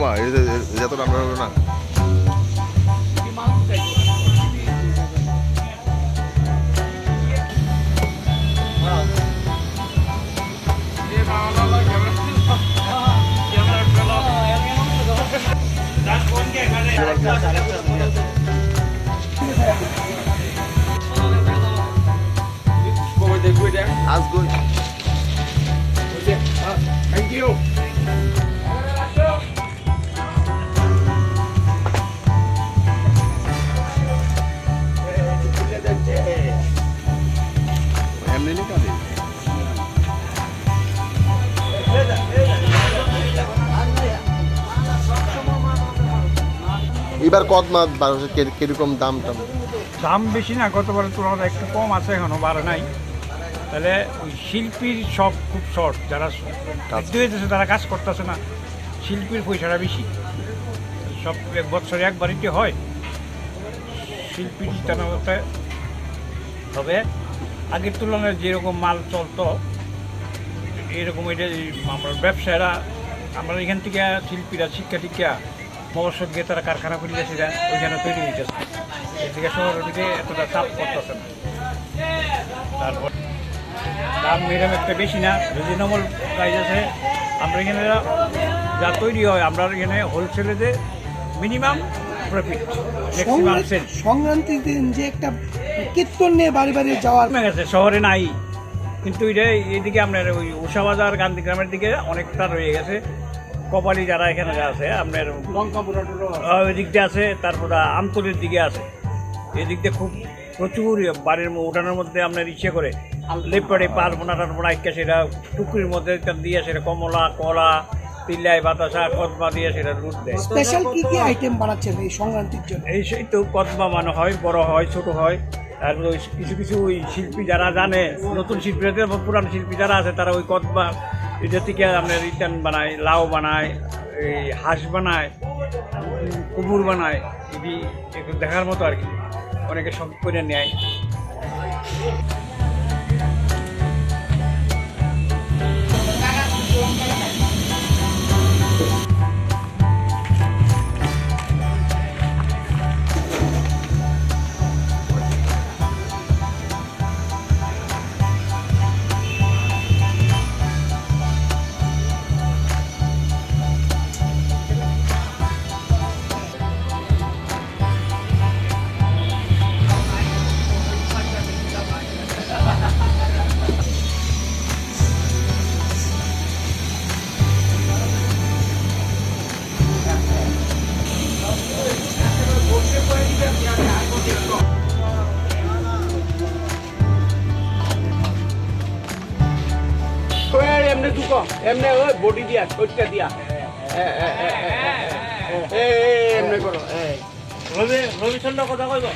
মা এত রান্না হলো না That's good. Thank you. এবার কত মাছ বার হচ্ছে কিরকম দাম দাম বেশি না, গতবারের তুলনায় একটু কম আছে, এখনো বাড়ে নাই। তাহলে ওই শিল্পীর সব খুব শর্ট, যারা হয়েছে তারা কাজ করতেছে না, শিল্পীর পয়সাটা বেশি। সব এক বছরে একবারই হয় শিল্পীর টানাতে। তবে আগের তুলনায় যেরকম মাল চলতো এরকম এটা আমরা ব্যবসায়ীরা, আমরা এখান থেকে শিল্পীরা শিক্ষার্থীরা মহসব গিয়ে তারা কারখানা খুলে গেছে, ওইখানে তৈরি হইতেছে। এই থেকে শহরের দিকে এতটা চাপ করতেছে না। তারপর দাম এরকম একটা বেশি না, রিজনেবল প্রাইস আছে। আমরা এখানে যা তৈরি হয় আমরা এখানে হোলসেলে যে মিনিমাম প্রফিট, ম্যাক্সিমাম সেল। সংক্রান্তির দিন যে একটা কীর্তন নিয়ে বাড়ি বাড়ি যাওয়ার গেছে শহরে নাই, কিন্তু এটা এইদিকে আপনার ওই উষাবাজার গান্ধীগ্রামের দিকে অনেকটা রয়ে গেছে। কপালি যারা এখানে আছে আপনার ওই দিক দিয়ে আছে, তারপর আমতলের দিকে আছে। এদিক দিয়ে খুব প্রচুর বাড়ির উঠানের মধ্যে আপনার ইচ্ছে করে লেপড়ে পারবোনা টারবোনা একটা সেটা টুকরির মধ্যে দিয়ে সেটা কমলা, কলা, পিল্লাই, বাতাসা, কদমা দিয়ে সেটা রুট দেয়। স্পেশাল কি কি আইটেম বানাচ্ছেন এই সংক্রান্তির জন্য? এই সেই তো কদমা মানে হয়, বড় হয়, ছোট হয়। তারপরে ওই কিছু কিছু ওই শিল্পী যারা জানে, নতুন শিল্পীরা, পুরানো শিল্পী যারা আছে, তারা ওই কদমা এটা থেকে আপনার রিটার্ন বানায়, লাউ বানায়, এই হাঁস বানায়, কুকুর বানায়। এটি একটু দেখার মতো আর কি, অনেকে সব করে নেয়। এমনি দুটো এমনি ওই বডি দিয়া শরীরটা দিয়া এমনি করো। রবি চন্দ্র কথা কইব।